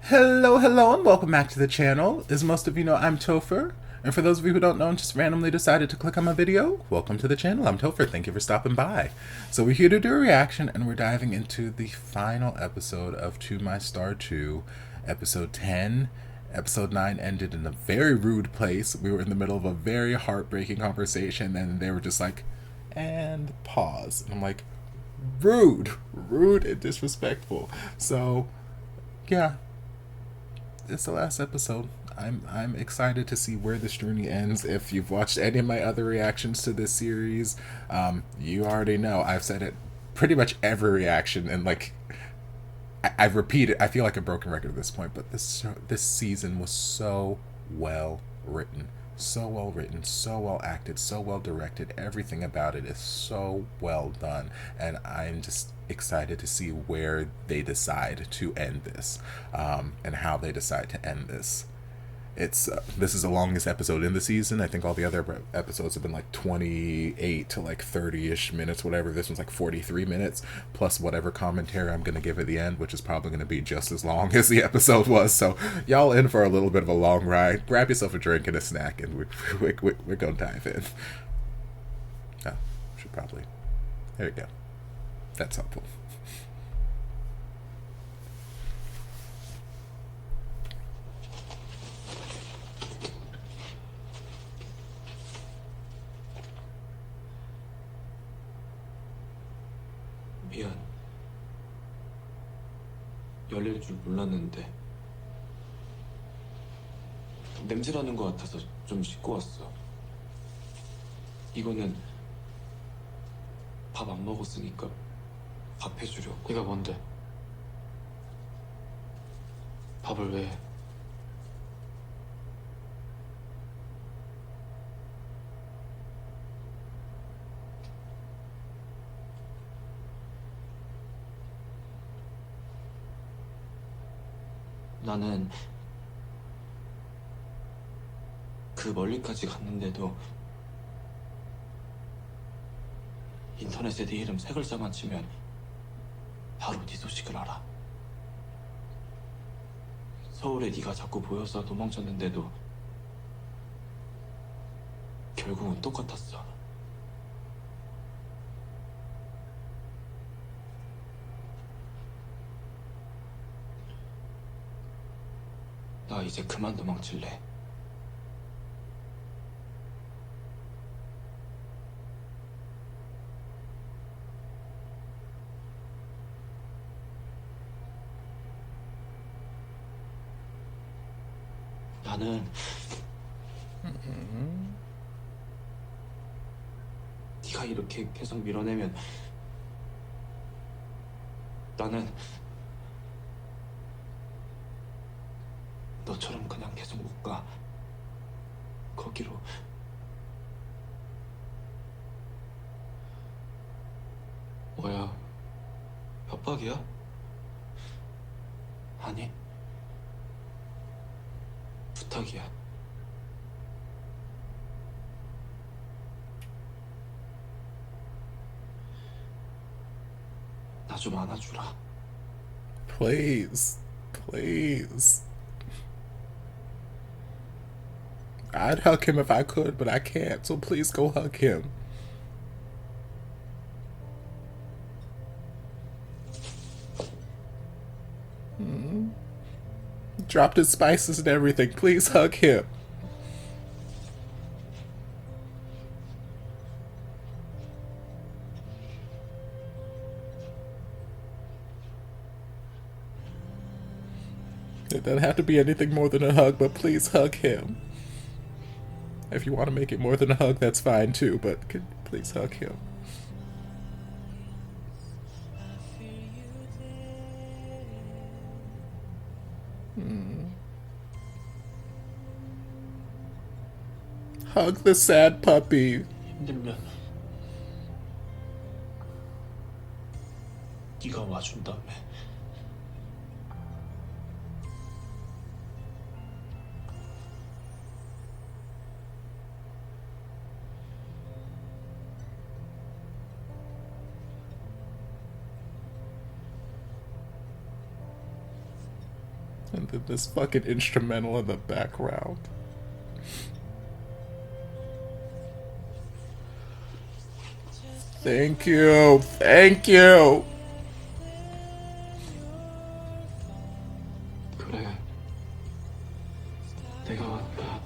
Hello, and welcome back to the channel. As most of you know, I'm Topher. And for those of you who don't know and just randomly decided to click on my video, welcome to the channel. I'm Topher. Thank you for stopping by. So we're here to do a reaction, and we're diving into the final episode of To My Star 2, episode 10. Episode 9 ended in a very rude place. We were in the middle of a very heartbreaking conversation, and they were just like, and pause. And I'm like, rude and disrespectful. So, yeah, it's the last episode. I'm excited to see where this journey ends. If you've watched any of my other reactions to this series, you already know I've said it pretty much every reaction, and like I've repeated. I feel like a broken record at this point, but this season was so well written, so well acted, so well directed. Everything about it is so well done, and I'm just excited to see where they decide to end this, and how they decide to end this. It's this is the longest episode in the season. I think all the other episodes have been like 28 to like 30-ish minutes, whatever. This one's like 43 minutes plus whatever commentary I'm gonna give at the end, which is probably gonna be just as long as the episode was. So y'all in for a little bit of a long ride. Grab yourself a drink and a snack, and we're gonna dive in. Oh, should probably. There we go. That's helpful. 미안. 열릴 줄 몰랐는데 냄새나는 것 같아서 좀 씻고 왔어. 이거는 밥 안 먹었으니까 밥 해주려고. 이거 뭔데? 밥을 왜 해? 나는 그 멀리까지 갔는데도 인터넷에 네 이름 세 글자만 치면 바로 네 소식을 알아. 서울에 네가 자꾸 보여서 도망쳤는데도 결국은 똑같았어. 나 이제 그만 도망칠래. 나는 네가 이렇게 계속 밀어내면 나는 너처럼 그냥 계속 못 가. 거기로. 뭐야, 협박이야? 아니, 부탁이야. 나 좀 안아주라. Please, please. I'd hug him if I could, but I can't. So please go hug him. Dropped his spices and everything. Please hug him. It doesn't have to be anything more than a hug, but please hug him. If you want to make it more than a hug, that's fine too, but please hug him. Hug the sad puppy. 힘들면 네가 와준다며. And then this fucking instrumental in the background. Thank you. Thank you. 그래. 내가 왔다.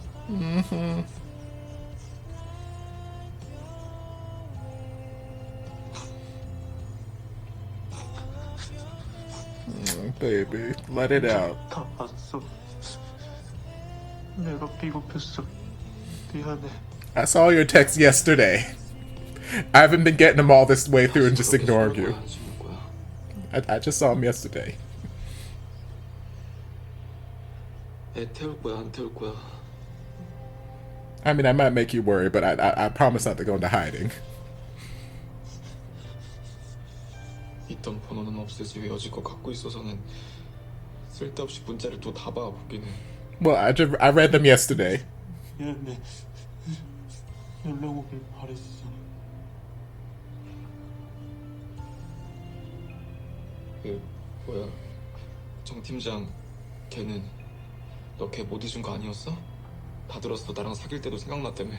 Baby, let it out. 다 봤어. 내가 비겁했어. 미안해. I saw your text yesterday. I haven't been getting them all this way through and just ignoring you. I just saw them yesterday. 애 태울 거야, 안 태울 거야? I mean, I might make you worry, but I promise not to go into hiding. 있던 번호는 없애지 왜 여지껏 갖고 있어서는 쓸데없이 문자를 또 다 봐 보기는. Well, I read them yesterday. 미안해. 연락 오길 바랬어. 뭐야? 정 팀장 걔는 너 걔 못 잊은 거 아니었어? 다 들었어. 나랑 사귈 때도 생각났다며.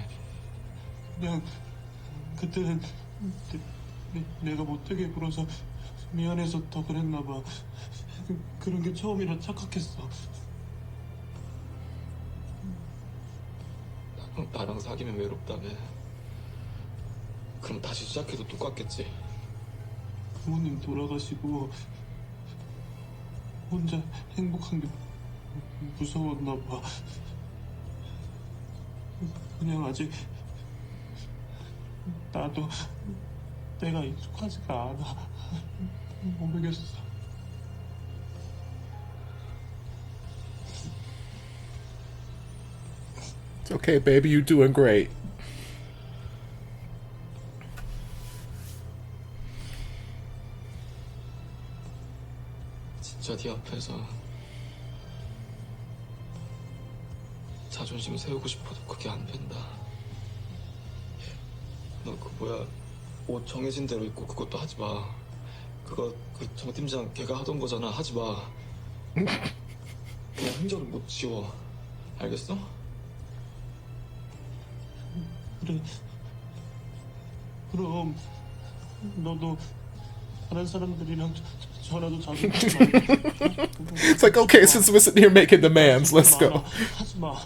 그냥 그때는 내가 못되게 굴어서 미안해서 더 그랬나 봐. 그런 게 처음이라 착각했어. 나랑 사귀면 외롭다며. 그럼 다시 시작해도 똑같겠지. 부모님 돌아가시고 혼자 행복한 게 무서웠나 봐. 그냥 아직 나도 내가 익숙하지가 않아. 모르겠어. It's okay, baby. You're doing great. 진짜 네 앞에서 자존심 세우고 싶어도 그게 안 된다. 너 그 뭐야 옷 정해진 대로 입고 그것도 하지 마. 그거 그 정 팀장 걔가 하던 거잖아. 하지 마. 그냥 흔적을 못 지워. 알겠어? 그래. 그럼 너도 다른 사람들이랑 전화도 자주 하지 마. It's like, okay, since we're sitting here making demands, let's go. 하지 마.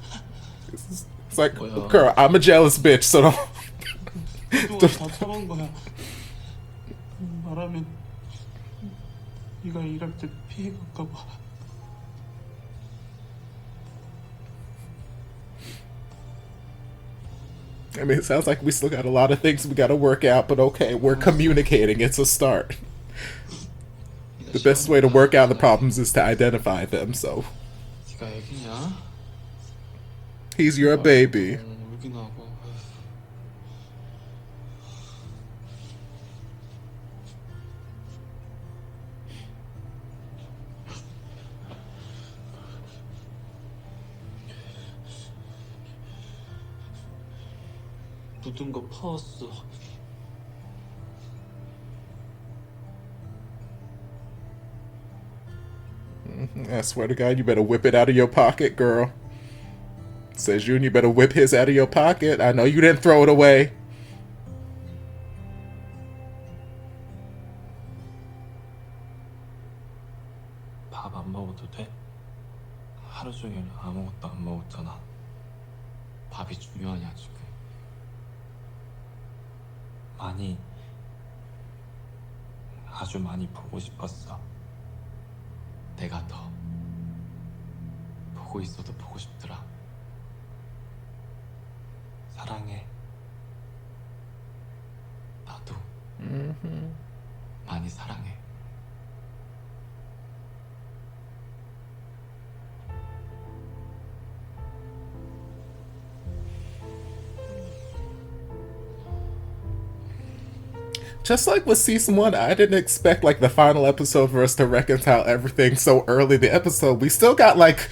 It's like, girl, I'm a jealous bitch, so don't. 그동안 다 참은 거야. 말하면 네가 일할 때 피해갈까 봐. I mean, it sounds like we still got a lot of things we gotta work out, but okay, we're communicating. It's a start. The best way to work out the problems is to identify them, so. 네가 애기냐? He's your baby. 울긴 하고. 묻은 거 파왔어. I swear to God, you better whip it out of your pocket, girl. Says you, and you better whip his out of your pocket. I know you didn't throw it away. 밥 안 먹어도 돼? 하루 종일 아무것도 안 먹었잖아. 밥이 중요하냐 지금? 많이, 아주 많이 보고 싶었어. 내가 더 보고 있어도 보고 싶더라. 사랑해. 나도 많이 사랑해. Just like with season 1, I didn't expect like the final episode for us to reconcile everything so early in the episode. We still got like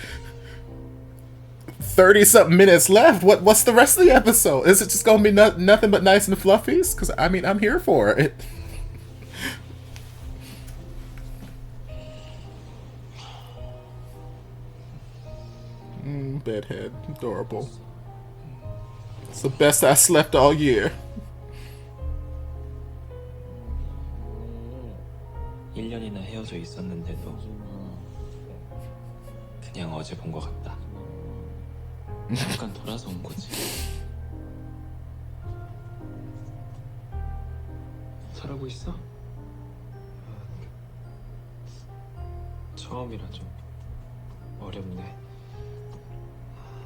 30-something minutes left. What's the rest of the episode? Is it just gonna be nothing but nice and fluffies? Because I mean, I'm here for it. bedhead. Adorable. It's the best I slept all year. 1년이나 헤어져 있었는데도 그냥 어제 본 것 같다. 잠깐 돌아서 온 거지. 잘하고 있어? 처음이라 좀 어렵네.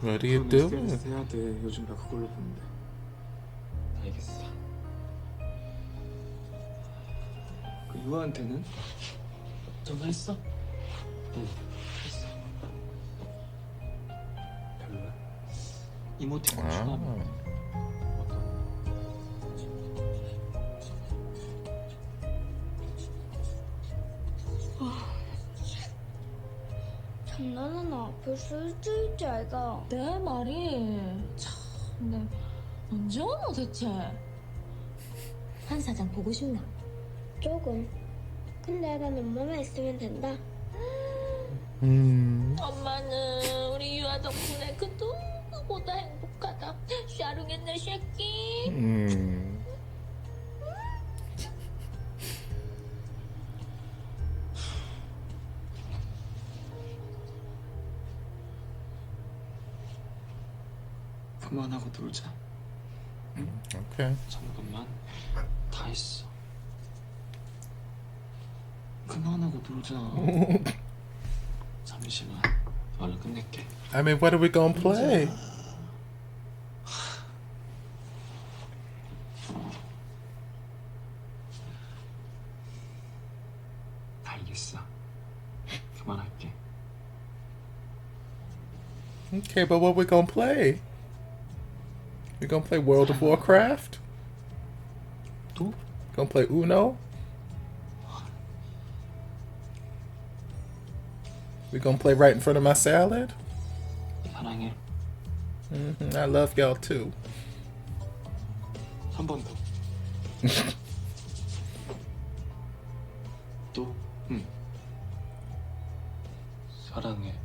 What are you doing? 해야 돼. 요즘 나 그걸로 보는데. 알겠어. 그 유아한테는 전화했어? 응. 했어. 별로야? 이모티콘 추가하면 어떤? 장난하나 벌써 일주일째 아이가. 내 말이 참, 내 언제 오노 대체? 한 사장 보고 싶나? 조금. 근데 난 엄마만 있으면 된다. 엄마는 우리 유아 덕분에 그 누구보다 행복하다. 샤룽했네 새끼. 그만하고 놀자. Okay. 잠깐만. 다 했어. 그만하고 놀자. 잠시만. 얼른 끝낼게. I mean, what are we gonna play? 다 알겠어. 그만할게. Okay, but what we gonna play? We gonna play World of Warcraft? 또? Gonna play Uno? We gonna play right in front of my salad? 사랑해. I love y'all too. 한 번 더. 또? 응. 사랑해.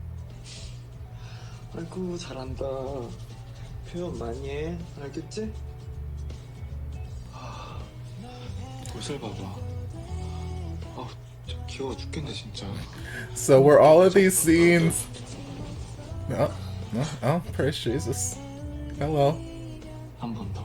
아이고 잘한다. 표현 많이 해. 알겠지? 옷을 봐봐. 저 귀여워 죽겠네 진짜. So were all of these scenes? Oh, praise Jesus. Hello. 한 번 더.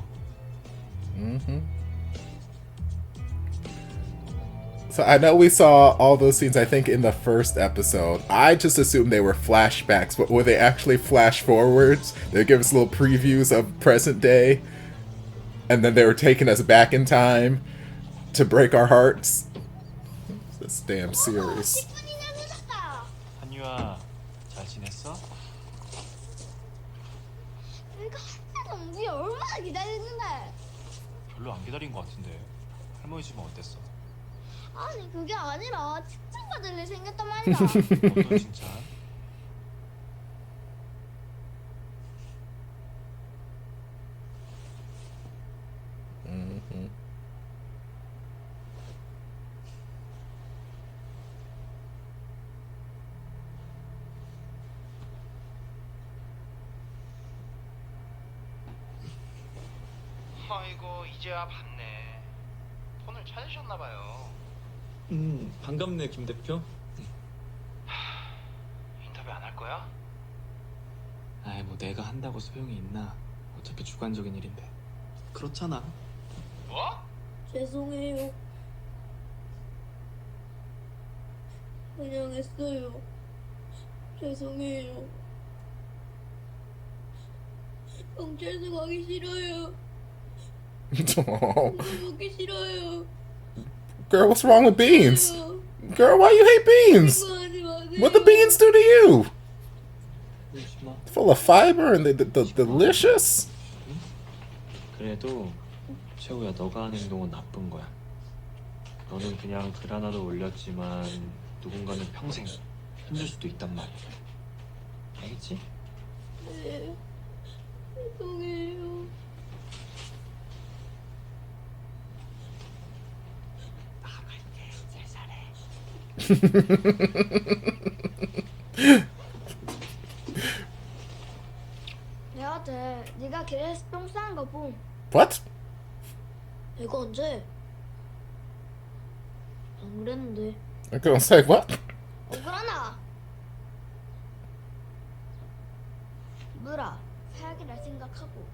So I know we saw all those scenes, I think, in the first episode. I just assumed they were flashbacks, but were they actually flash forwards? They give us little previews of present day, and then they were taking us back in time to break our hearts. This damn series. 한유아, 잘 지냈어? 이거 하나도 우리 얼마나 기다리는데. 별로 안 기다린 것 같은데. 할머니 집은 어땠어? 아니 그게 아니라 칭찬받을 일 생겼단 말이야. 어떤 칭찬? 아이고 이제야 봤네. 폰을 찾으셨나봐요. 반갑네 김 대표. 인터뷰 안 할 거야? 아이 뭐 내가 한다고 소용이 있나. 어차피 주관적인 일인데. 그렇잖아. 뭐? 죄송해요. 그냥 했어요. 죄송해요. 경찰서 가기 싫어요. Oh. 먹기 싫어요. Girl, what's wrong with beans? Girl, why you hate beans? What the beans do to you? 울지마. Full of fiber and the delicious? 그래도 최우야 너가 한 행동은 나쁜 거야. 너는 그냥 글 하나도 올렸지만 누군가는 평생 힘들 수도 있단 말이야. 알겠지? 네. 죄송해요. 나갈게. 잘 살해. 엄마한테 네가 길에서 똥 싸는 거 봄. What? 이거 언제? 안 그랬는데. I'm gonna say what? 억울하나? 물아, 사약이라 생각하고.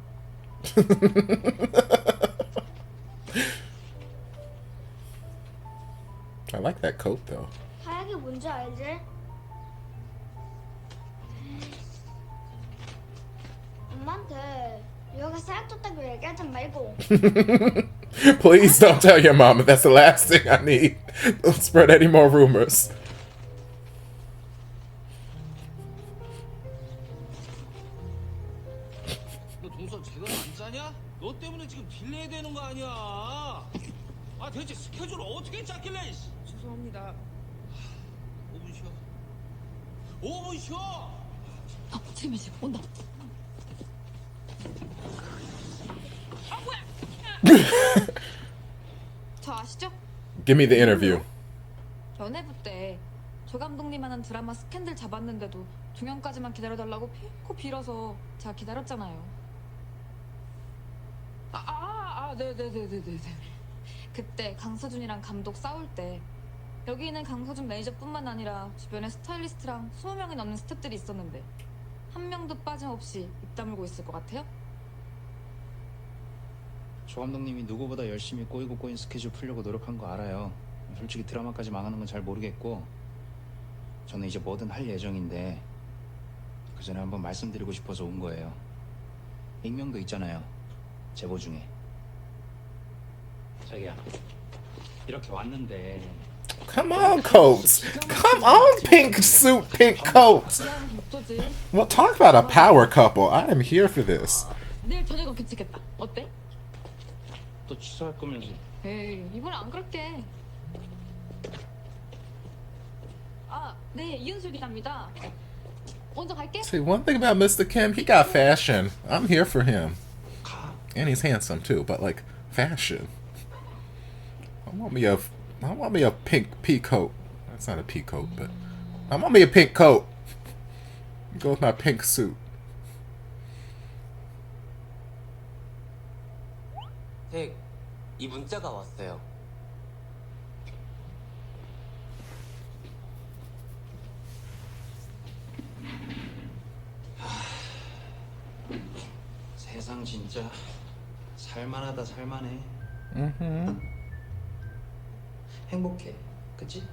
I like that coat though. 사약이 뭔지 알지? 엄마한테 네가 사약 줬다고 얘기하지 말고. Please don't tell your mom. That's the last thing I need. Don't spread any more rumors. 너 동선 제대로 안 짜냐? 너 때문에 지금 딜레이 되는 거 아니야? 아 대체 스케줄 어떻게 짰길래? 죄송합니다. 5분 쉬어. 5분 쉬어. 지금 온다. 저 아시죠? Give me the interview. 연애부 때 조 감독님 하는 드라마 스캔들 잡았는데도 종영까지만 기다려달라고 피고 빌어서 제가 기다렸잖아요. 네네네네네. 그때 강서준이랑 감독 싸울 때 여기 있는 강서준 매니저뿐만 아니라 주변에 스타일리스트랑 20명이 넘는 스태프들이 있었는데 한 명도 빠짐없이 입 다물고 있을 것 같아요? 조 감독님이 누구보다 열심히 꼬이고 꼬인 스케줄 풀려고 노력한 거 알아요. 솔직히 드라마까지 망하는 건 잘 모르겠고 저는 이제 뭐든 할 예정인데 그 전에 한번 말씀드리고 싶어서 온 거예요. 익명도 있잖아요. 제보 중에. 자기야 이렇게 왔는데 Come on, coats. Come on, pink suit, pink coats. 어쩌지? Well, talk about a power couple. I am here for this. 내일 저녁은 괜찮겠다. 어때? 또 취소할 거면서. 에이, 이번엔 안 그럴게. 네, 이은수 기자입니다. 먼저 갈게. See, one thing about Mr. Kim, he got fashion. I'm here for him. And he's handsome too, but like fashion. I want me a pink pea coat. That's not a pea coat, but I want me a pink coat. Go with my pink suit. 댁, 이 문자가 왔어요. 세상 진짜 살만하다 살만해. Mm-hmm. 행복해. 그치?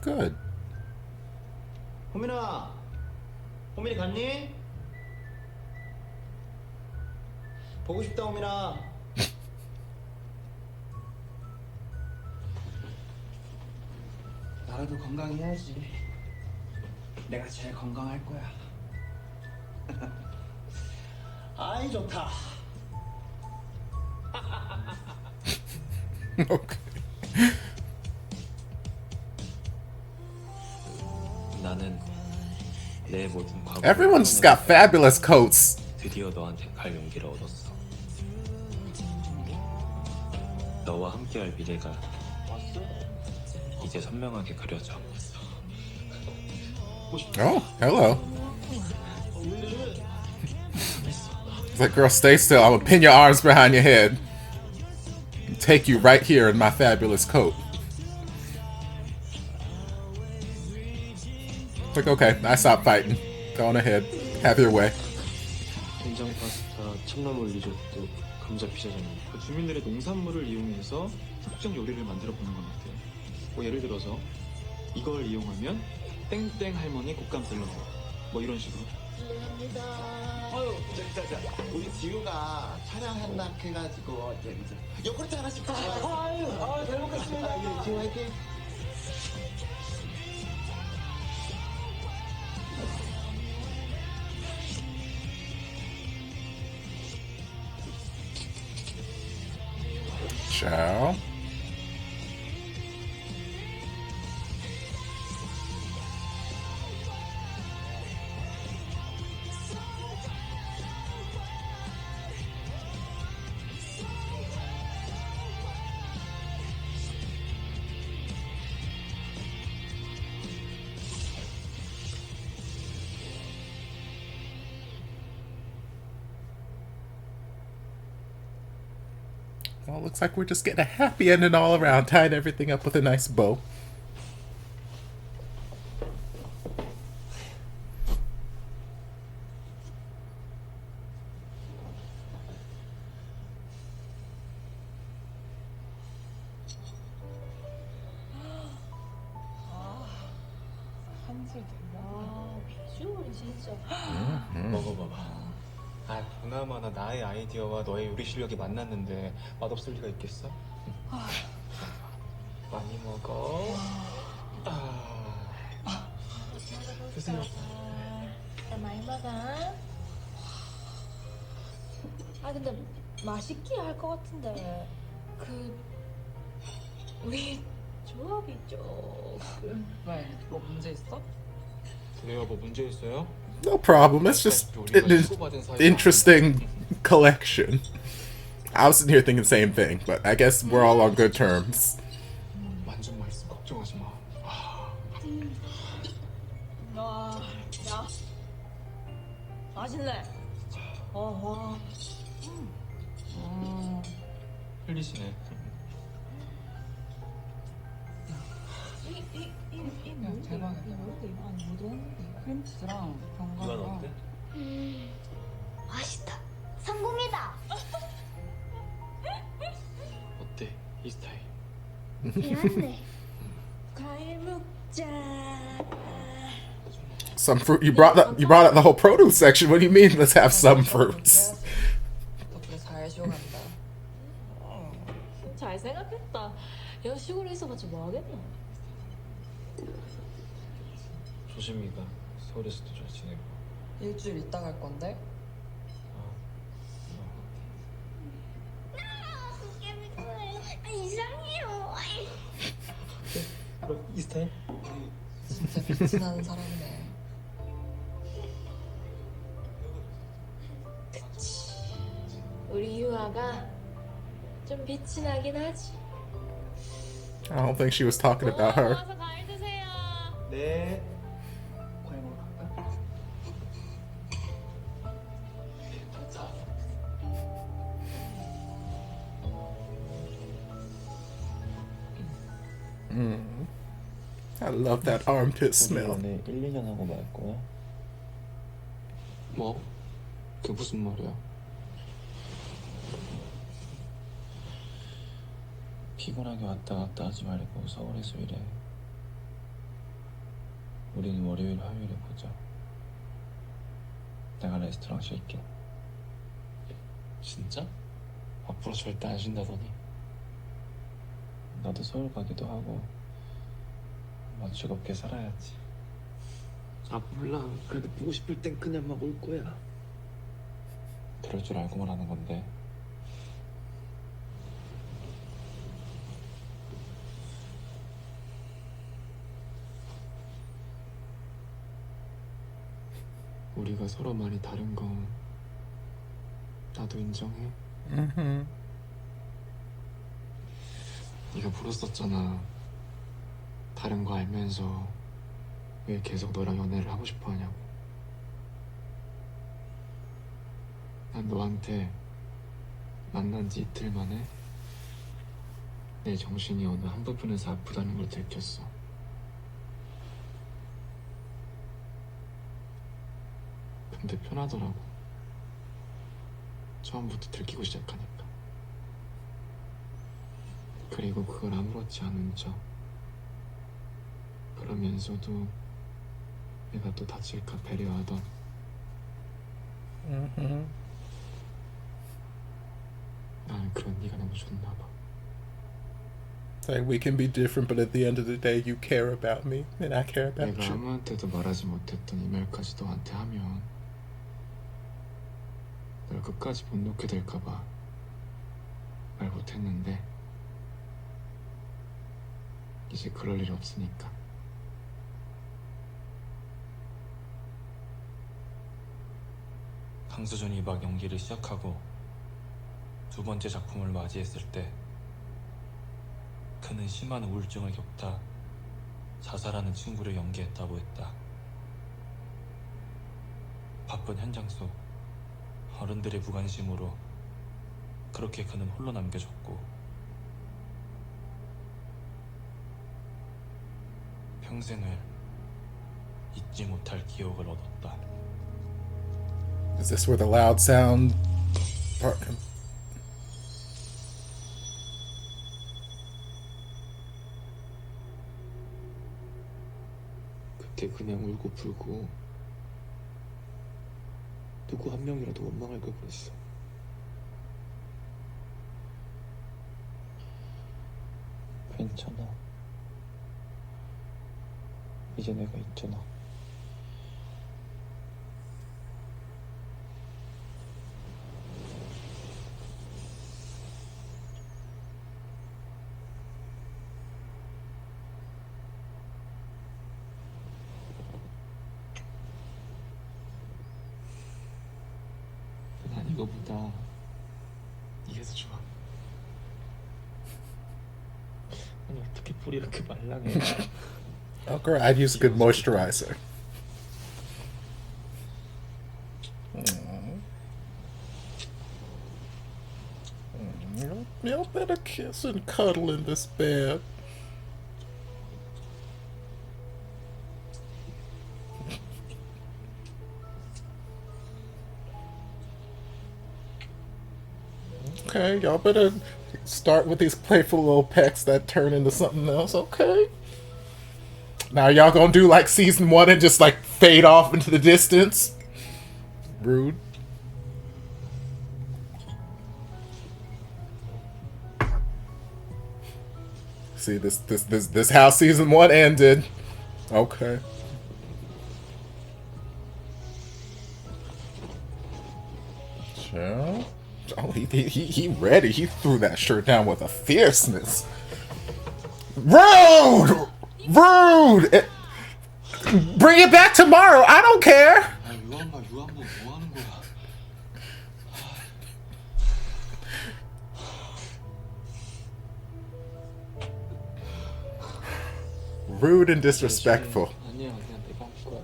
Good. 호민아. 호민이 갔니? 보고 싶다 호민아. 나라도 건강해야지. 내가 제일 건강할 거야. 아이 좋다. Okay. 나는 내 모든 과거. Everyone's just got fabulous coats. 드디어 너한테 갈 용기를 얻었어. 너와 함께할 미래가 이제 선명하게 그려져. Oh, hello. It's like, girl, stay still. I'm gonna pin your arms behind your head. Take you right here in my fabulous coat. It's like, okay, I stopped fighting. Go on ahead. Have your way. 된장 파스타, 참나물 리조또, 감자 피자잖아. 그 주민들의 농산물을 이용해서 특정 요리를 만들어 보는 건 어때? 뭐 예를 들어서 이걸 이용하면 땡땡 할머니 곶감 샐러드. 뭐 이런 식으로. 아유, 자, 우리 지우가 촬영 한다 해가지고 요구르트 하나씩 다. 아유, 잘 먹겠습니다. 지우 화이팅. Ciao. Well, it looks like we're just getting a happy ending all around, tying everything up with a nice bow. 비주얼이 진짜. 먹어봐봐. 아, 보나마나 나의 아이디어와 너의 요리 실력이 만났는데 맛없을 리가 있겠어? 많이 먹어. 드세요. 많이 먹어. 아 근데 맛있게 할 것 같은데 우리 조합이 조금. 왜? 뭐 문제 있어? 그래요, 뭐 문제 있어요? No problem. It's just an interesting collection. I was sitting here thinking the same thing, but I guess we're all on good terms. 완전 맛있어. 걱정하지 마. 야, 맛있네. 흘리시네. 대박이다. 크림치즈랑 견과류랑. 맛있다. 성공이다. 어때? 이 스타일. 미안해. 과일 먹자. Some fruit. You brought up the whole produce section. What do you mean? Let's have some fruits. 덕분에 잘 쉬어간다. 잘 생각했다. 야 시골에 있어봤자 뭐 하겠나? 조심히가 서울에서도 잘 지내고. 일주일 있다 갈 건데? 이상해요. 이 스타일? 진짜 빛이 나는 사람이네. 그치. 우리 유아가 좀 빛이 나긴 하지. I don't think she was talking about her. 와서 과일 드세요. 네. 과일 먹으러 갈까? I love that armpit smell. 연애 1, 2년 하고 말 거야? 뭐? 그게 무슨 말이야? 피곤하게 왔다 갔다 하지 말고 서울에서 일해. 우리는 월요일, 화요일에 보자. 내가 레스토랑 쉴게. 진짜? 앞으로 절대 안 쉰다더니. 나도 서울 가기도 하고 뭐 즐겁게 살아야지. 아, 몰라. 그래도 보고 싶을 땐 그냥 막 올 거야. 그럴 줄 알고만 하는 건데. 우리가 서로 많이 다른 거 나도 인정해. 네가 물었었잖아. 다른 거 알면서 왜 계속 너랑 연애를 하고 싶어 하냐고. 난 너한테 만난 지 이틀 만에 내 정신이 어느 한 부분에서 아프다는 걸 들켰어. 근데 편하더라고. 처음부터 들키고 시작하니까. 그리고 그걸 아무렇지 않은 척. 그러면서도 내가 또 다칠까 배려하던. 나는 그런 네가 너무 좋나 봐. Like we can be different, but at the end of the day, you care about me, and I care about 내가 you. 아무한테도 말하지 못했던 이 말까지 너한테 하면 널 끝까지 못 놓게 될까봐 말 못했는데 이제 그럴 일 없으니까. 강수준이 막 연기를 시작하고 두 번째 작품을 맞이했을 때 그는 심한 우울증을 겪다 자살하는 친구를 연기했다고 했다. 바쁜 현장 속 어른들의 무관심으로 그렇게 그는 홀로 남겨졌고 평생을 잊지 못할 기억을 얻었다. Is this where the loud sound part comes? 그때 그냥 울고 불고 누구 한 명이라도 원망할 걸 그랬어. 괜찮아. 이제 내가 있잖아. 난 이거보다 이게 더 좋아. 아니 어떻게 볼이 이렇게 말랑해? Oh, girl, I'd use a good moisturizer. Y'all better kiss and cuddle in this bed. Okay, y'all better start with these playful little pecks that turn into something else, okay? Now y'all gonna do like season 1 and just like fade off into the distance? Rude. See, this how season 1 ended. Okay. Sure. Oh, he ready. He threw that shirt down with a fierceness. Rude! Rude! Bring it back tomorrow. I don't care. 유한봐 유한봐 뭐 하는 거야? Rude and disrespectful. 아니야 그냥 내가 할 거야.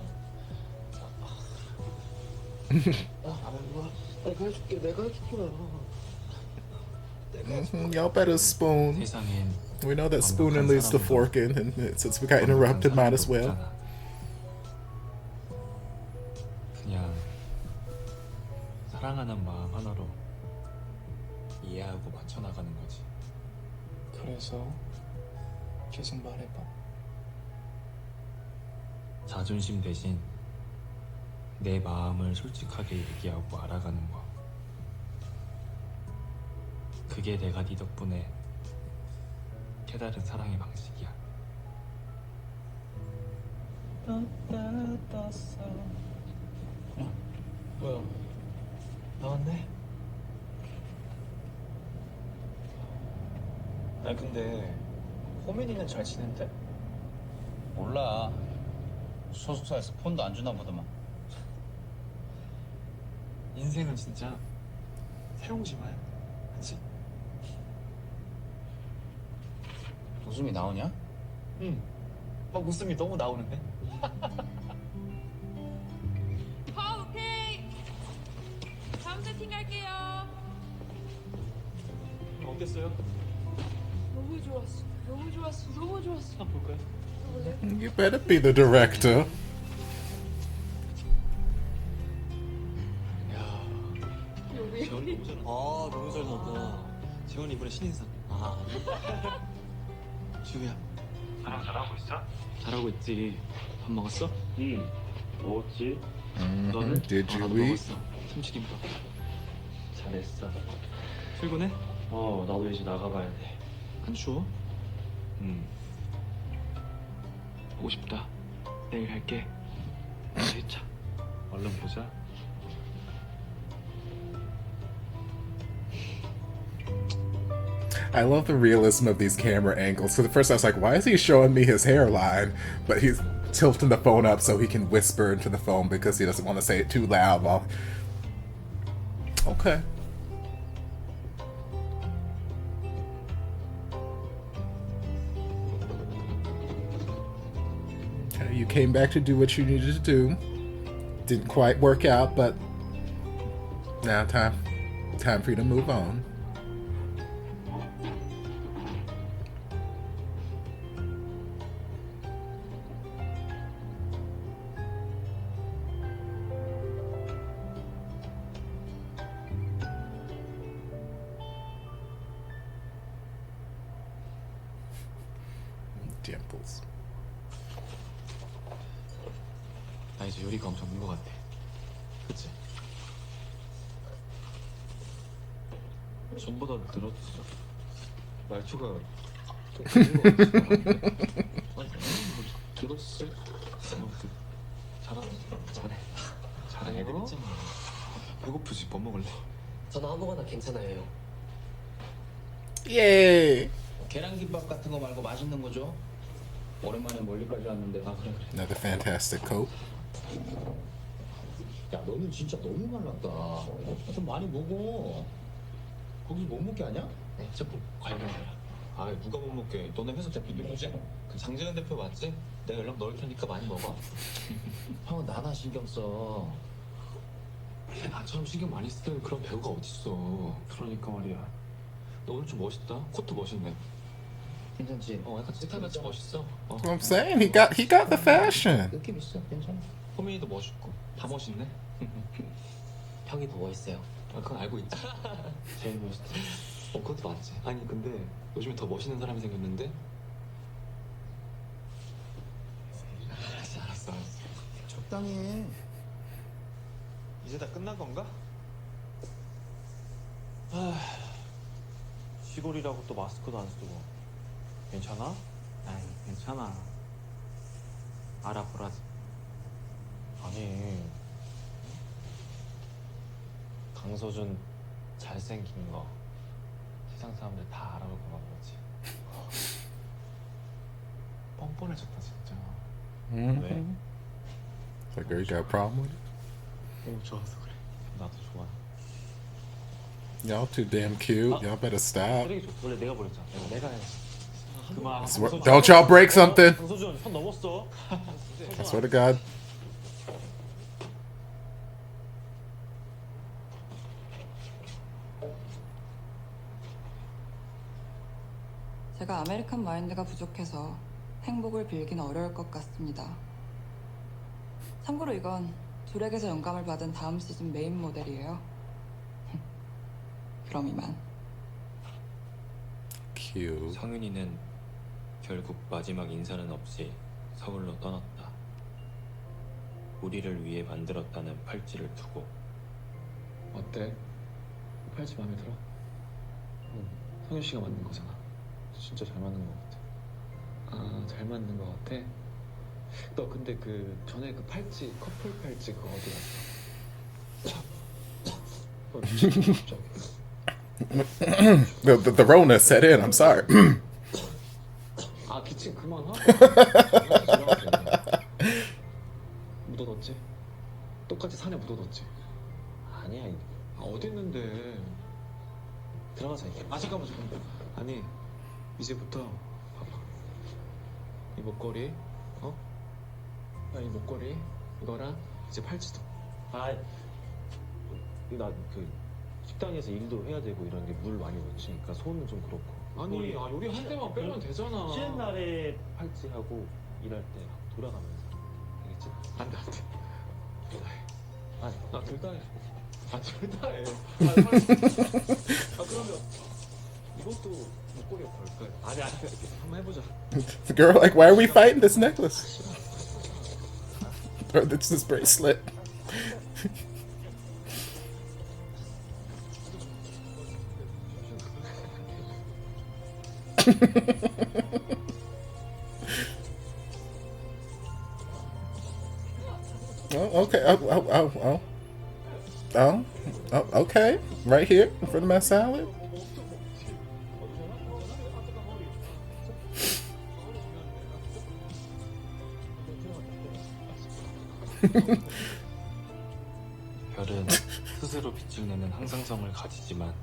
내가 해줄게 내가 해줄게. Y'all better spoon. 세상엔 We know that spooning leads to forking, and since we got interrupted, might as well. 그냥 사랑하는 마음 하나로 이해하고 맞춰 나가는 거지. 그래서 계속 말해봐. 자존심 대신 내 마음을 솔직하게 얘기하고 알아가는 거. 그게 내가 네 덕분에 깨달은 사랑의 방식이야. 뭐야? 나왔네? 아니 근데 호민이는 잘 지낸대? 몰라. 소속사에서 폰도 안 주나 보더만. 인생은 진짜 새롱지마야. 그치? 웃음이 나오냐? 응. 막 웃음이 너무 나오는데? 오케이. 다음 세팅 갈게요. 어땠어요? 너무 좋았어. 너무 좋았어. 너무 좋았어. 한번 볼까요? You better be the director. 재원이 너무 잘 나왔다. 아 너무 잘 나왔다. 재원이 이번에 신인상. 아. 지우야. 사랑 잘하고 있어? 잘하고 있지. 밥 먹었어? 응. 먹었지? 너는? Did you 나도 eat? 먹었어. 참치김밥. 잘했어. 출근해? 나도 이제 나가봐야 돼. 안 추워? 응. 보고 싶다. 내일 갈게. 자. 얼른 보자. I love the realism of these camera angles. So at first I was like, why is he showing me his hairline? But he's tilting the phone up so he can whisper into the phone because he doesn't want to say it too loud while... Okay. Okay, you came back to do what you needed to do. Didn't quite work out, but now time for you to move on. pimples. 나 이제 요리가 엄청 는 것 같아. 그치? 전보다 늘었어. 말투가 좀 늘었어. 잘해. 애들 있잖아. 배고프지? 뭐 먹을래? 저는 아무거나 괜찮아요. 형. Yay! 계란김밥 같은 거 말고 맛있는 거죠? 오랜만에 멀리까지 왔는데. 아 그래. Another fantastic coat. 야, 너는 진짜 너무 말랐다. 좀 많이 먹어. 거기 못 먹게 하냐? 네, 조금 관련해요. 아, 누가 못 먹게? 너네 회사 대표 누구지? 그 장재현 대표 맞지? 내가 연락 넣을 테니까 많이 먹어. 형은 나나 신경 써. 나처럼 신경 많이 쓰는 그런 배우가 어딨어. 그러니까 말이야. 너 오늘 좀 멋있다. 코트 멋있네. 괜찮지? 약간 스타일같이 멋있어. That's what I'm saying. He got the fashion. 느낌 있어. 괜찮아. 호민이도 멋있고 다 멋있네. 형이 더 멋있어요. 그건 알고 있지. 제일 멋있지. 그것도 맞지. 아니 근데 요즘에 더 멋있는 사람이 생겼는데. 알았어. 적당히 해. 이제 다 끝난 건가? 시골이라고 또 마스크도 안 쓰고. 괜찮아? 아이 괜찮아. 알아보라지. 아니. 강서준 잘생긴 거 세상 사람들 다 알아볼 거라 그러지. 뻔뻔해졌다 진짜. 왜? It's like, girl, you got a problem with it? 너무 좋아서 그래. 나도 좋아. Y'all too damn cute. Y'all better stop. 쓰레기 줬어. 원래 내가 버렸잖아. 내가 해야지. 그만. Don't y'all break something. 강서준 선 넘었어. I swear to God. 제가 아메리칸 마인드가 부족해서 행복을 빌긴 어려울 것 같습니다. 참고로 이건 둘에게서 영감을 받은 다음 시즌 메인 모델이에요. 그럼 이만. Cute. 성윤이는 결국 마지막 인사는 없이 서울로 떠났다. 우리를 위해 만들었다는 팔찌를 두고. 어때? 팔찌 마음에 들어? 성윤 씨가 만든 거잖아. 진짜 잘 맞는 것 같아. 아, 잘 맞는 거 같아? 너 근데 그 전에 그 팔찌 커플 팔찌 그거 어디 갔어? The Rona set in. I'm sorry. 아, 기침 그만하고. 묻어뒀지? 똑같이 산에 묻어뒀지? 아니야. 아, 어디 있는데? 들어가자 이제. 아, 잠깐만. 아니, 이제부터 봐봐. 이 목걸이, 이 목걸이 이거랑 이제 팔찌도. 나 그 식당에서 일도 해야 되고 이런 게 물 많이 넣지. 그러니까 손은 좀 그렇고. 아니, 요리 한 대만 빼면 되잖아. 쉬는 날에 팔찌하고 일할 때 돌아가면서. 알겠지? 안 돼. 둘 다 해. 둘 다 해. 둘 다 해. 그러면 이것도 목걸이에 걸까요? 아니, 한번 해보자. Girl, like, why are we fighting this necklace? Or this bracelet? Oh, okay. Oh, okay. Right here in front of my salad. 별은 스스로 빛을 내는 항상성을 가지지만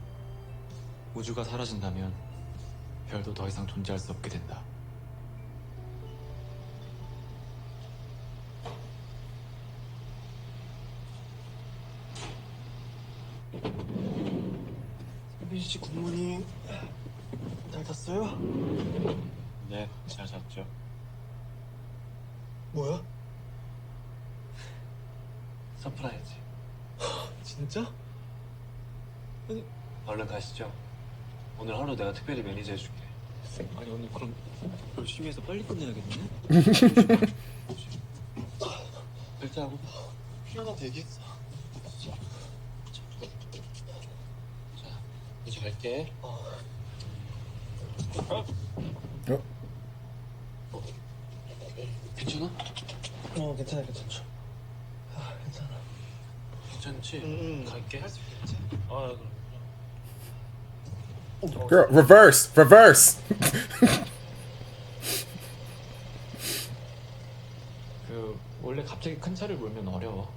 우주가 사라진다면 별도 더 이상 존재할 수 없게 된다. 혜빈 씨 굿모닝. 잘 잤어요? 네, 잘 잤죠. 뭐야? 서프라이즈. 진짜? 얼른 가시죠. 오늘 하루 내가 특별히 매니저 해줄게. 아니 언니 그럼 열심히 해서 빨리 끝내야겠네. 결제하고 희연한테 얘기했어. 자 이제 갈게. 괜찮아? 괜찮아. 괜찮아. 괜찮지? 갈게. 할 수 있겠지? 그럼. Girl, reverse. 그 원래 갑자기 큰 차를 몰면 어려워.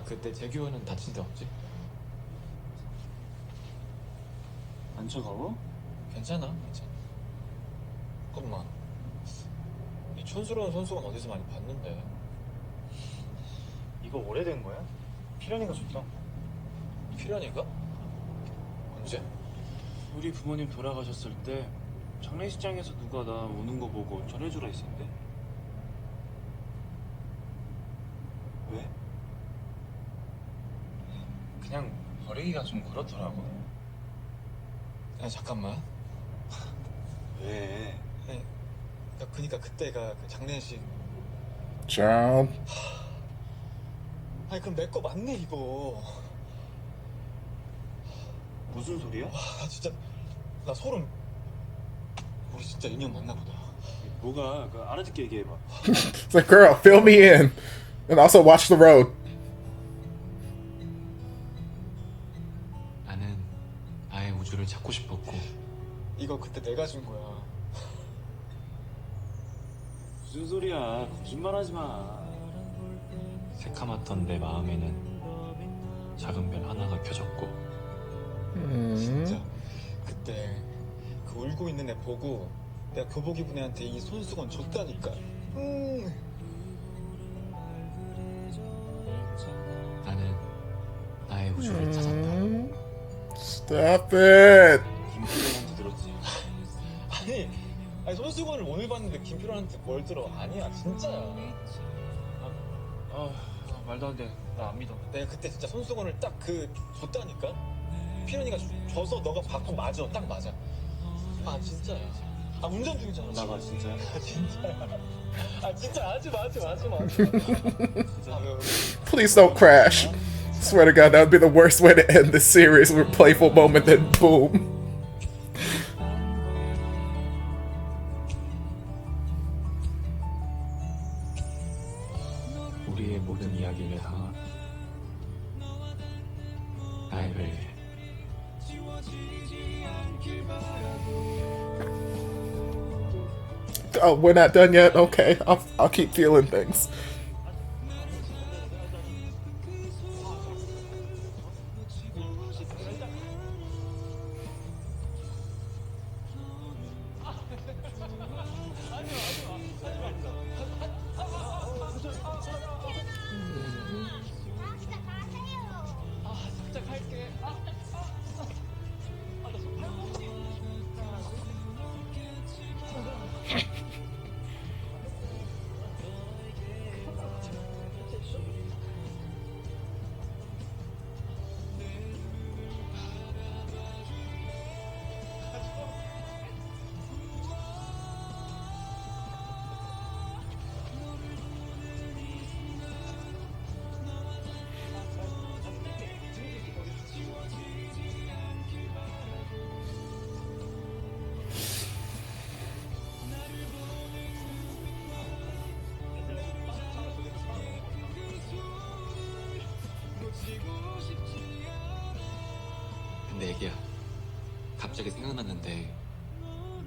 그때 재규어는 다친 데 없지? 안 차가워? 괜찮아. 잠깐만. 이 촌스러운 손수건 어디서 많이 봤는데? 이거 오래된 거야? 필연이가 줬다. 필연이가? 언제? 우리 부모님 돌아가셨을 때 장례식장에서 누가 나 오는 거 보고 전해주라 했었대. 왜? 그냥 버리기가 좀 그렇더라고. 잠깐만. 왜? 그니까 그때가 그 장례식. Child. 아니 그럼 내 거 맞네 이거. 무슨 소리야? 나 진짜 나 소름. 우리 진짜 인연 맞나 보다. 뭐가? 그 알아듣게 얘기해봐. It's like, girl, fill me in. And also watch the road. 나는 나의 우주를 찾고 싶었고. 이거 그때 내가 준 거야. 무슨 소리야? 거짓말하지 마. 새카맣던 내 마음에는 작은 별 하나가 켜졌고 진짜 그때 그 울고 있는 애 보고 내가 교복 입은 애한테 이 손수건 줬다니까. 나는 나의 우주를 찾았다. Stop it. 김필현한테 들었지. 아니 손수건을 오늘 봤는데 김필환한테 뭘 들어? 아니야 진짜야. 말도 안 돼. 나 안 믿어. 내가 그때 진짜 손수건을 딱 그 줬다니까. 필현이가 줘서 너가 받고 맞아. 딱 맞아. 진짜야. 운전 중이잖아. 나가 진짜야? 진짜야. 진짜 하지 마. Please don't crash. Swear to God, that would be the worst way to end this series with a playful moment, then boom. 우리의 모든 이야기를 다 나의별에게. Oh, we're not done yet? Okay, I'll keep feeling things. 근데 애기야, 갑자기 생각났는데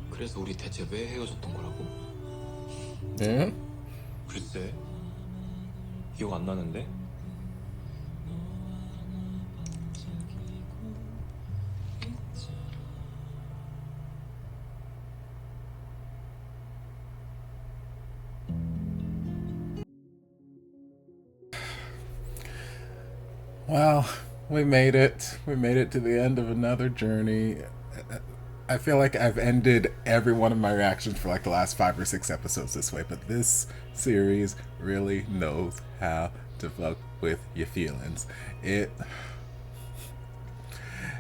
그래서 우리 대체 왜 헤어졌던 거라고? Yeah? 글쎄 기억 안 나는데? Well, we made it. We made it to the end of another journey. I feel like I've ended every one of my reactions for like the last 5 or 6 episodes this way, but this series really knows how to fuck with your feelings.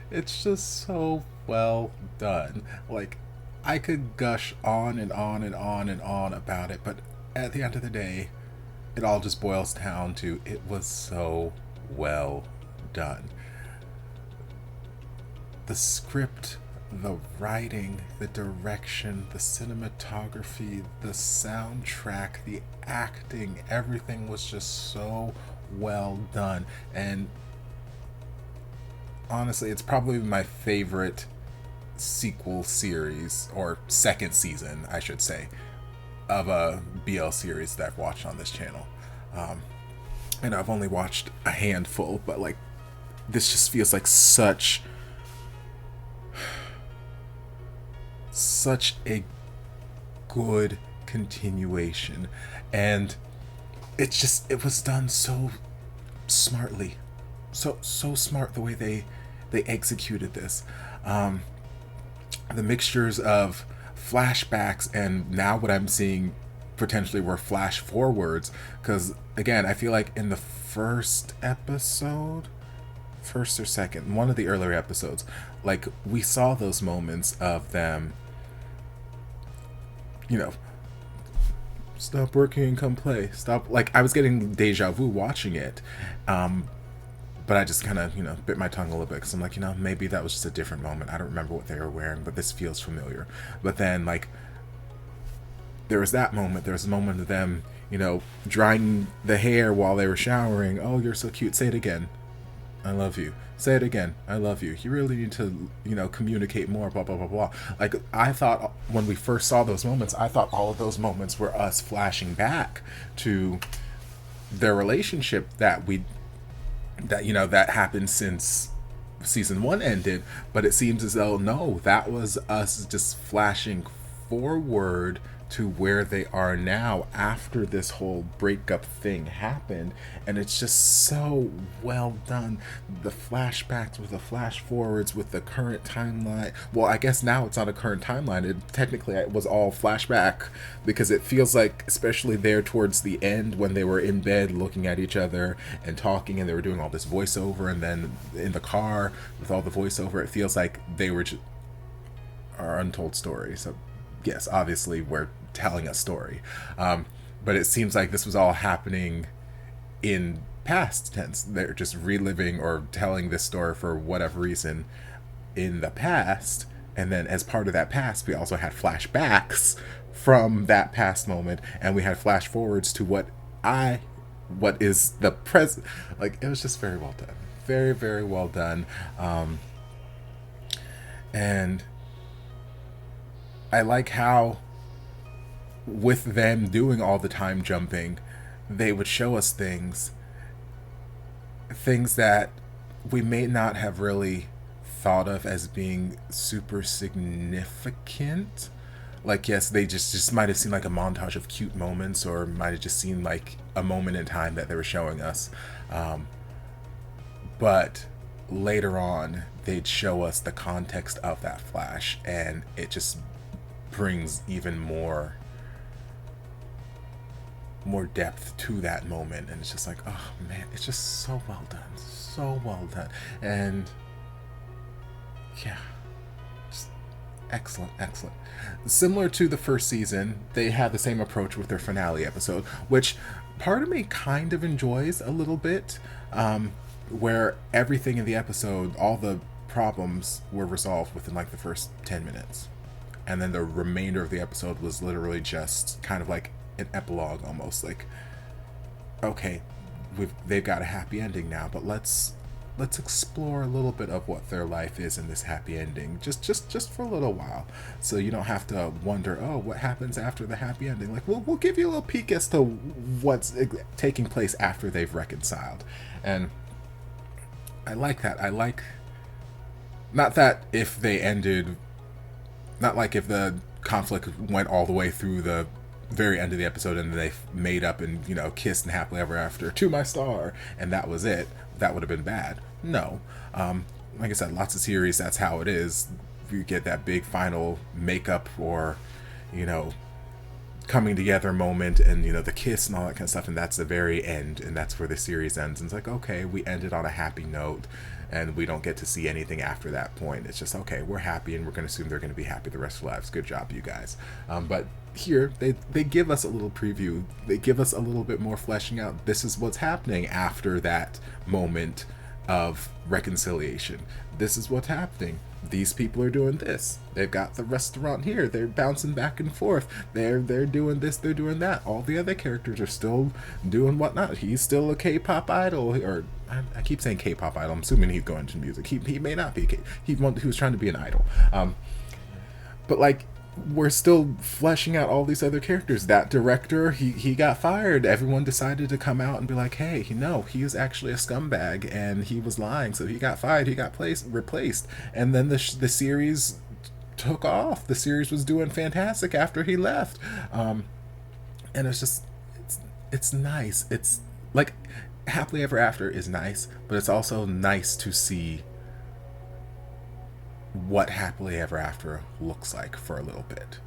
It's just so well done. Like, I could gush on and on and on and on about it, but at the end of the day, it all just boils down to it was so well done. The script, the writing, the direction, the cinematography, the soundtrack, the acting, everything was just so well done. And honestly, it's probably my favorite sequel series, or second season, I should say, of a BL series that I've watched on this channel. And I've only watched a handful, but like, this just feels like such a good continuation, and it was done so smartly, so smart the way they executed this. The mixtures of flashbacks and now what I'm seeing potentially were flash forwards, because again, I feel like in the first or second, one of the earlier episodes, like, we saw those moments of them, you know, stop working and come play, stop, like, I was getting deja vu watching it, but I just kind of, you know, bit my tongue a little bit, because I'm like, you know, maybe that was just a different moment. I don't remember what they were wearing, but this feels familiar. But then, like, there was that moment. There was a moment of them, you know, drying the hair while they were showering. Oh, you're so cute. Say it again. I love you. Say it again. I love you. You really need to, you know, communicate more, blah, blah, blah, blah. Like, I thought when we first saw those moments, I thought all of those moments were us flashing back to their relationship that happened since season 1 ended. But it seems as though, no, that was us just flashing forward to where they are now after this whole breakup thing happened. And it's just so well done. The flashbacks with the flash forwards with the current timeline. Well, I guess now it's not a current timeline. It was all flashback, because it feels like, especially there towards the end when they were in bed looking at each other and talking, and they were doing all this voiceover, and then in the car with all the voiceover, it feels like they were just our untold story. So yes, obviously we're telling a story, but it seems like this was all happening in past tense. They're just reliving or telling this story for whatever reason in the past, and then as part of that past, we also had flashbacks from that past moment, and we had flash forwards to what is the present. Like, it was just very well done, very, very well done. And I like how, with them doing all the time jumping, they would show us things that we may not have really thought of as being super significant. Like, yes, they just might have seemed like a montage of cute moments, or might have just seemed like a moment in time that they were showing us. But later on, they'd show us the context of that flash, and it just brings even more depth to that moment. And it's just like, oh man, it's just so well done. And yeah, just excellent. Similar to the first season, they had the same approach with their finale episode, which part of me kind of enjoys a little bit, where everything in the episode, all the problems were resolved within like the first 10 minutes. And then the remainder of the episode was literally just kind of like an epilogue, almost like, okay, they've got a happy ending now, but let's explore a little bit of what their life is in this happy ending, just for a little while, so you don't have to wonder, oh, what happens after the happy ending. Like, we'll give you a little peek as to what's taking place after they've reconciled. And I like that. I like, not that if they ended, not like if the conflict went all the way through the very end of the episode and they made up and, you know, kissed and happily ever after, to my star, and that was it. That would have been bad. No. Like I said, lots of series, that's how it is. You get that big final makeup, or, you know, coming together moment, and, you know, the kiss and all that kind of stuff, and that's the very end, and that's where the series ends. And it's like, okay, we ended on a happy note. and we don't get to see anything after that point. It's just, okay, we're happy, and we're going to assume they're going to be happy the rest of their lives. Good job, you guys. But here they give us a little preview. They give us a little bit more fleshing out. This is what's happening after that moment of reconciliation. This is what's happening. These people are doing this. They've got the restaurant here. They're bouncing back and forth. They're doing this. They're doing that. All the other characters are still doing whatnot. He's still a K-pop idol, or I keep saying K-pop idol. I'm assuming he's going to music. He may not be. He was trying to be an idol. But like, we're still fleshing out all these other characters. That director, he got fired. Everyone decided to come out and be like, hey, no, he is actually a scumbag and he was lying, so he got fired. He got replaced. And then the series took off. The series was doing fantastic after he left. And it's just, it's nice. It's like, Happily Ever After is nice, but it's also nice to see what Happily Ever After looks like for a little bit.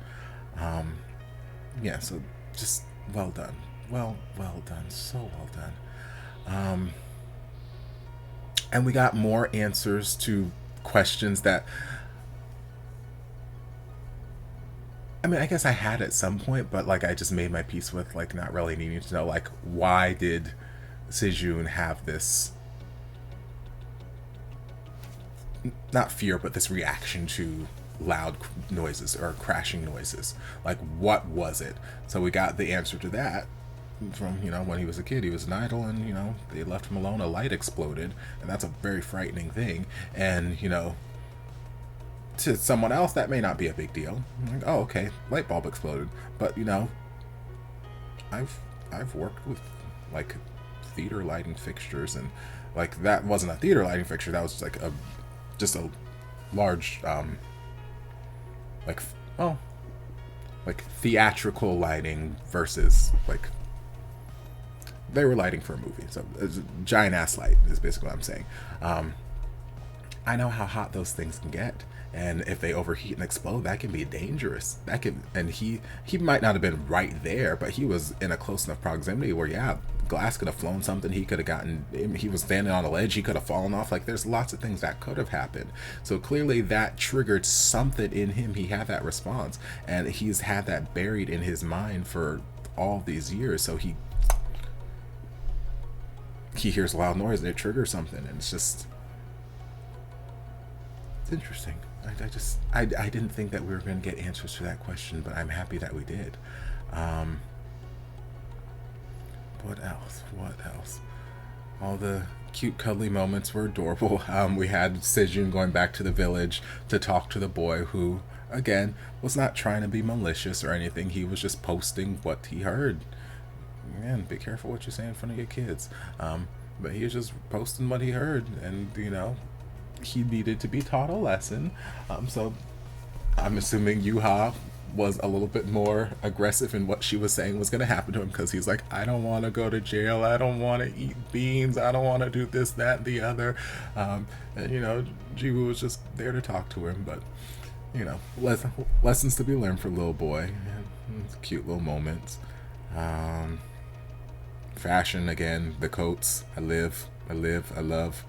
Yeah, so just well done. Well done. So well done. And we got more answers to questions that, I mean, I guess I had at some point, but like I just made my peace with like not really needing to know, like, why did Sejun have this, not fear, but this reaction to loud noises or crashing noises? Like, what was it? So we got the answer to that from, you know, when he was a kid, he was an idol, and, you know, they left him alone, a light exploded, and that's a very frightening thing. And, you know, to someone else that may not be a big deal. Like, oh, okay, light bulb exploded. But, you know, I've worked with like theater lighting fixtures, and like that wasn't a theater lighting fixture, that was like just a large like theatrical lighting versus like they were lighting for a movie. So it's a giant ass light is basically what I'm saying. I know how hot those things can get, and if they overheat and explode, that can be dangerous. That can, and he might not have been right there, but he was in a close enough proximity where, yeah, glass could have flown something. He could have gotten, he was standing on a ledge, he could have fallen off. Like, there's lots of things that could have happened. So clearly that triggered something in him. He had that response, and he's had that buried in his mind for all these years. So he hears a loud noise and it triggers something, and it's just, it's interesting. I didn't think that we were going to get answers to that question, but I'm happy that we did. What else? All the cute cuddly moments were adorable. We had Sejun going back to the village to talk to the boy who, again, was not trying to be malicious or anything. He was just posting what he heard. Man, be careful what you say in front of your kids. But he was just posting what he heard, and, you know, he needed to be taught a lesson. So I'm assuming Yuha was a little bit more aggressive in what she was saying was going to happen to him, because he's like, I don't want to go to jail, I don't want to eat beans, I don't want to do this, that, and the other. And, you know, Jiwoo was just there to talk to him. But, you know, lessons to be learned for little boy. Cute little moments. Fashion again, the coats, I love.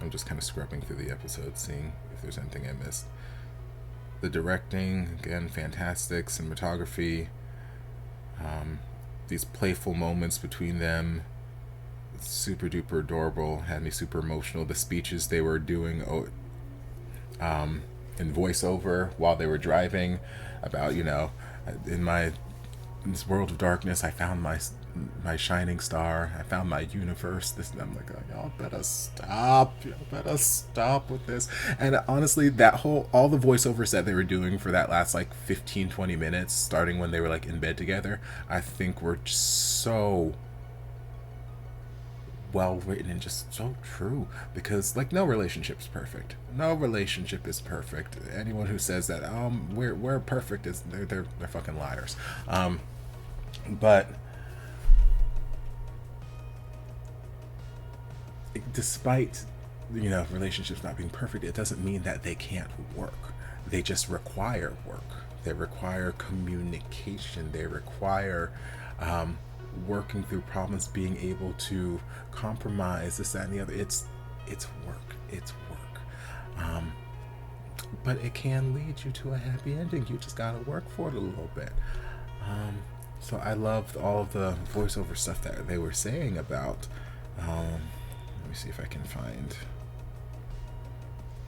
I'm just kind of scrubbing through the episode, seeing if there's anything I missed. The directing, again, fantastic. Cinematography, these playful moments between them, super duper adorable, had me super emotional. The speeches they were doing in voiceover while they were driving about, you know, in this world of darkness, I found my shining star, I found my universe. This, and I'm like, oh, y'all better stop with this. And honestly, all the voiceovers that they were doing for that last like 15-20 minutes, starting when they were like in bed together, I think were so well written and just so true. Because like, no relationship is perfect. Anyone who says that we're perfect is they're fucking liars. But despite, you know, relationships not being perfect, it doesn't mean that they can't work. They just require work. They require communication. They require working through problems, being able to compromise, this, that, and the other. It's work. It's work. But it can lead you to a happy ending. You just gotta work for it a little bit. So I loved all of the voiceover stuff that they were saying about. Let me see if I can find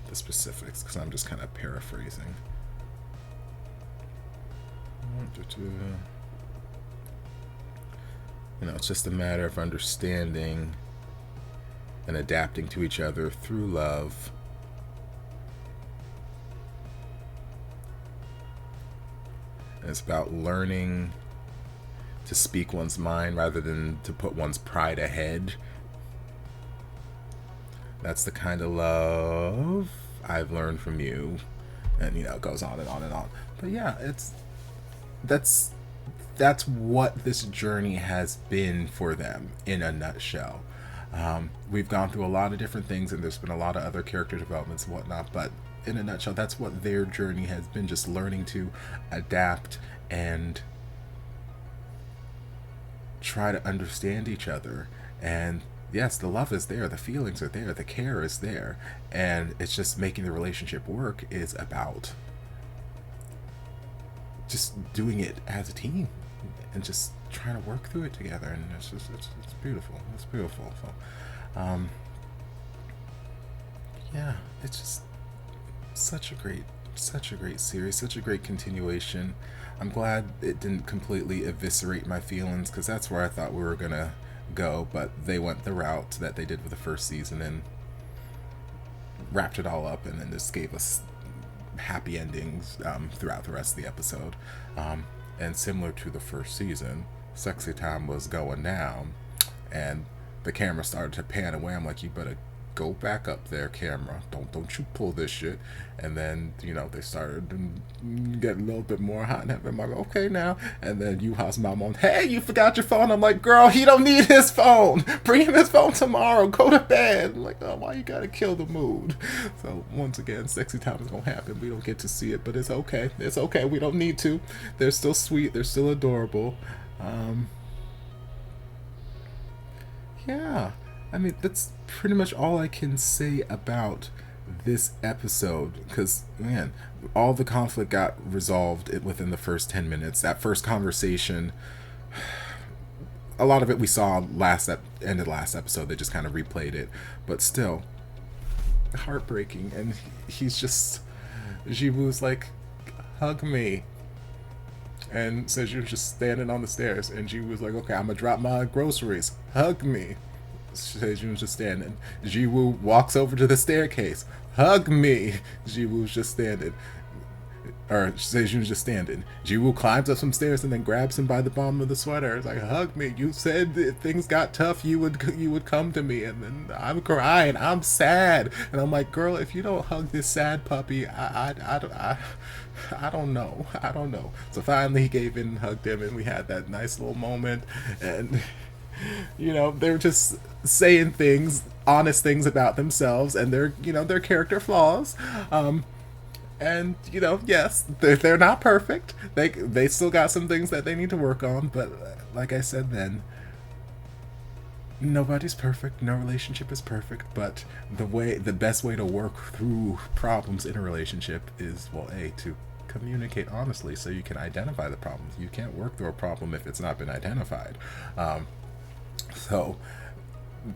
the specifics, because I'm just kind of paraphrasing. You know, it's just a matter of understanding and adapting to each other through love. And it's about learning to speak one's mind rather than to put one's pride ahead. That's the kind of love I've learned from you. And, you know, it goes on and on and on. But yeah, that's what this journey has been for them in a nutshell. We've gone through a lot of different things, and there's been a lot of other character developments and whatnot, but in a nutshell, that's what their journey has been, just learning to adapt and try to understand each other. And yes, the love is there, the feelings are there, the care is there, and it's just making the relationship work is about just doing it as a team and just trying to work through it together. And it's beautiful. It's beautiful. So yeah, it's just such a great series, such a great continuation. I'm glad it didn't completely eviscerate my feelings, because that's where I thought we were gonna go, but they went the route that they did with the first season and wrapped it all up, and then just gave us happy endings throughout the rest of the episode. And similar to the first season, sexy time was going down, and the camera started to pan away. I'm like, you better go back up there, camera. Don't you pull this shit. And then, you know, they started getting a little bit more hot, and I'm like, okay now. And then Yuha's mom on, hey, you forgot your phone. I'm like, girl, he don't need his phone. Bring him his phone tomorrow. Go to bed. I'm like, oh, why you gotta kill the mood? So once again, sexy time is gonna happen. We don't get to see it, but it's okay. It's okay. We don't need to. They're still sweet. They're still adorable. Yeah. I mean, that's pretty much all I can say about this episode, because, man, all the conflict got resolved within the first 10 minutes. That first conversation, a lot of it we saw ended last episode. They just kind of replayed it, but still heartbreaking. And he's just, Jiwoo's like, hug me. And Sejun's just standing on the stairs, and Jiwoo's like, okay, I'm gonna drop my groceries. Hug me. Sejun's just standing. Jiwoo walks over to the staircase. Hug me. Jiwoo's just standing. Or Sejun's just standing. Jiwoo climbs up some stairs and then grabs him by the bottom of the sweater. It's like, hug me. You said if things got tough, you would come to me. And then I'm crying. I'm sad. And I'm like, girl, if you don't hug this sad puppy, I don't know. I don't know. So finally he gave in and hugged him, and we had that nice little moment. And you know, they were just saying things, honest things about themselves and their, you know, their character flaws. And, you know, yes, they're not perfect. They still got some things that they need to work on. But like I said then, nobody's perfect. No relationship is perfect. But the best way to work through problems in a relationship is, well, to communicate honestly so you can identify the problems. You can't work through a problem if it's not been identified. So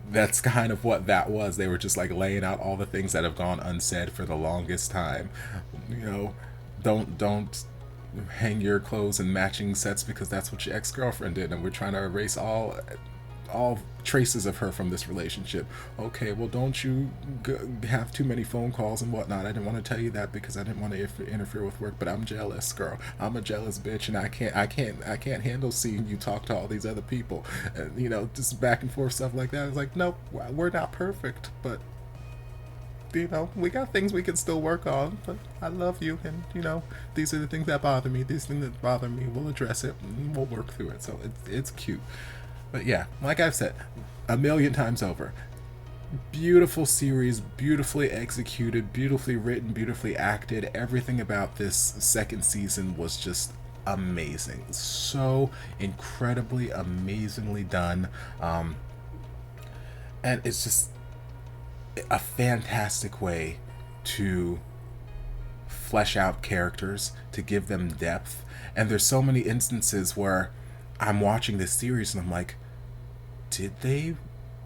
that's kind of what that was. They were just like laying out all the things that have gone unsaid for the longest time. You know, don't hang your clothes in matching sets because that's what your ex-girlfriend did, and we're trying to erase all traces of her from this relationship. Okay, well, don't you have too many phone calls and whatnot. I didn't want to tell you that because I didn't want to interfere with work, but I'm jealous, girl. I'm a jealous bitch, and I can't handle seeing you talk to all these other people. And, you know, just back and forth stuff like that. It's like, nope, we're not perfect, but, you know, we got things we can still work on. But I love you, and, you know, these are the things that bother me. These things that bother me, we'll address it, and we'll work through it. So it's cute. But yeah, like I've said a million times over, beautiful series, beautifully executed, beautifully written, beautifully acted. Everything about this second season was just amazing, so incredibly amazingly done. And it's just a fantastic way to flesh out characters, to give them depth. And there's so many instances where I'm watching this series and I'm like, did they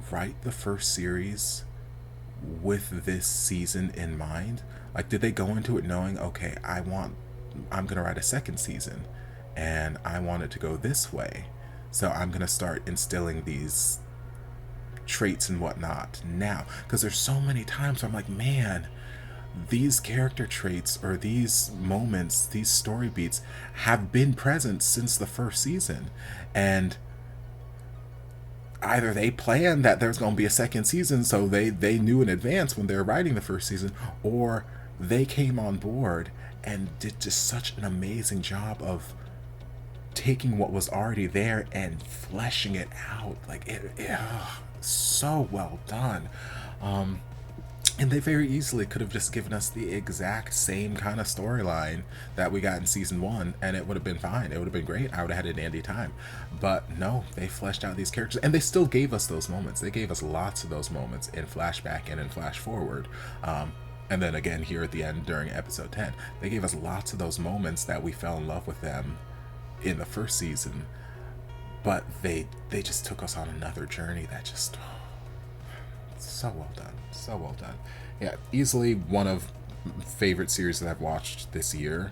write the first series with this season in mind? Like, did they go into it knowing, okay, I'm gonna write a second season and I want it to go this way, so I'm gonna start instilling these traits and whatnot now? Because there's so many times where I'm like, man, these character traits or these moments, these story beats have been present since the first season, and either they planned that there's going to be a second season, so they knew in advance when they were writing the first season, or they came on board and did just such an amazing job of taking what was already there and fleshing it out. Like, so well done. And they very easily could have just given us the exact same kind of storyline that we got in season 1, and it would have been fine. It would have been great. I would have had a dandy time. But no, they fleshed out these characters, and they still gave us those moments. They gave us lots of those moments in flashback and in flash forward. And then again here at the end during episode 10, they gave us lots of those moments that we fell in love with them in the first season. But they just took us on another journey that just... so well done. So well done. Yeah, easily one of favorite series that I've watched this year.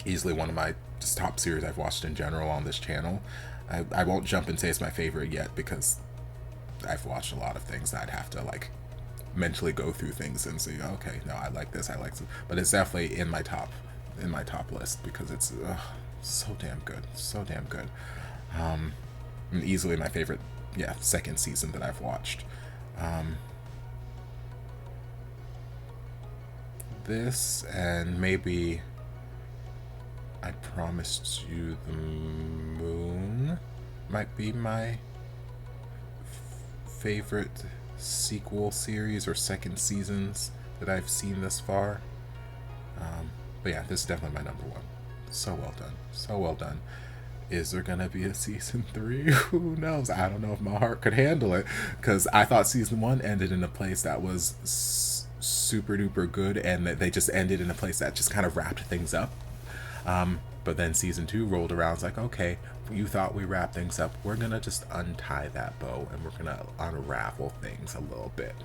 Easily one of my just top series I've watched in general on this channel. I won't jump and say it's my favorite yet, because I've watched a lot of things that I'd have to like mentally go through things and say, okay, no, I like this, I like this. But it's definitely in my top list, because it's so damn good. So damn good. And easily my favorite, yeah, second season that I've watched. This and maybe I Promised You the Moon might be my favorite sequel series or second seasons that I've seen thus far. But yeah, this is definitely my number one. So well done. So well done. Is there gonna be a season 3? Who knows? I don't know if my heart could handle it, because I thought season 1 ended in a place that was super duper good, and that they just ended in a place that just kind of wrapped things up. But then season 2 rolled around. It's like, okay, you thought we wrapped things up. We're gonna just untie that bow and we're gonna unravel things a little bit,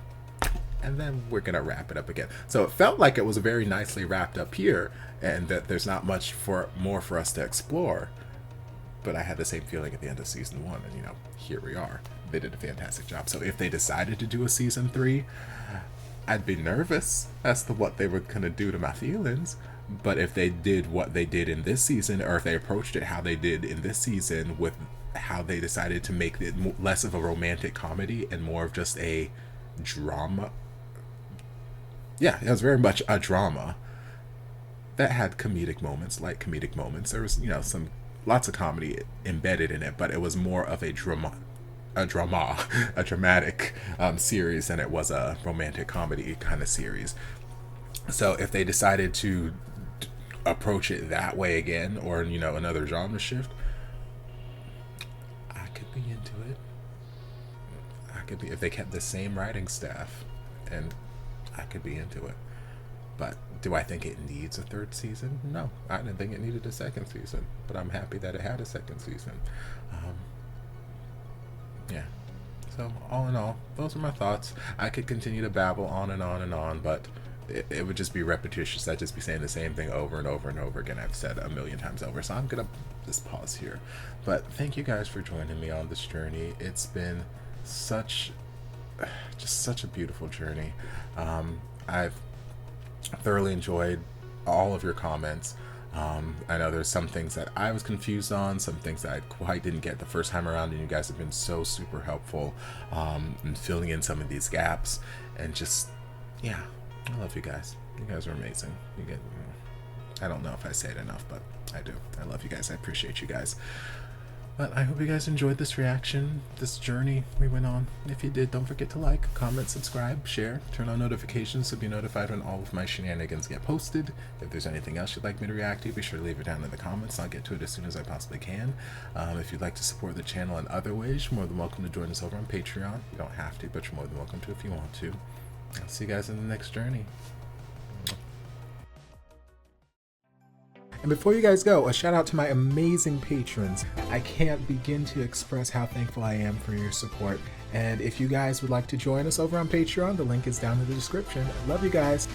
and then we're gonna wrap it up again. So it felt like it was very nicely wrapped up here, and that there's not much more for us to explore. But I had the same feeling at the end of season 1, and here we are. They did a fantastic job. So if they decided to do a season 3, I'd be nervous as to what they were gonna do to my feelings. But if they did what they did in this season, or if they approached it how they did in this season, with how they decided to make it less of a romantic comedy and more of just a drama. Yeah, it was very much a drama that had comedic moments, light comedic moments. There was, lots of comedy embedded in it, but it was more of a dramatic series than it was a romantic comedy kind of series. So if they decided to approach it that way again, or another genre shift, I could be into it. I could be, if they kept the same writing staff, and I could be into it. But do I think it needs a third season? No, I didn't think it needed a second season, but I'm happy that it had a second season. Yeah. So all in all, those are my thoughts. I could continue to babble on and on and on, but it would just be repetitious. I'd just be saying the same thing over and over and over again. I've said a million times over, so I'm gonna just pause here. But thank you guys for joining me on this journey. It's been such a beautiful journey. I've thoroughly enjoyed all of your comments. I know there's some things that I was confused on, some things that I quite didn't get the first time around, and you guys have been so super helpful in filling in some of these gaps. And just, yeah, I love you guys. You guys are amazing. I don't know if I say it enough, but I do. I love you guys. I appreciate you guys. But I hope you guys enjoyed this reaction, this journey we went on. If you did, don't forget to like, comment, subscribe, share, turn on notifications to be notified when all of my shenanigans get posted. If there's anything else you'd like me to react to, be sure to leave it down in the comments. I'll get to it as soon as I possibly can. If you'd like to support the channel in other ways, you're more than welcome to join us over on Patreon. You don't have to, but you're more than welcome to if you want to. I'll see you guys in the next journey. And before you guys go, a shout out to my amazing patrons. I can't begin to express how thankful I am for your support. And if you guys would like to join us over on Patreon, the link is down in the description. Love you guys.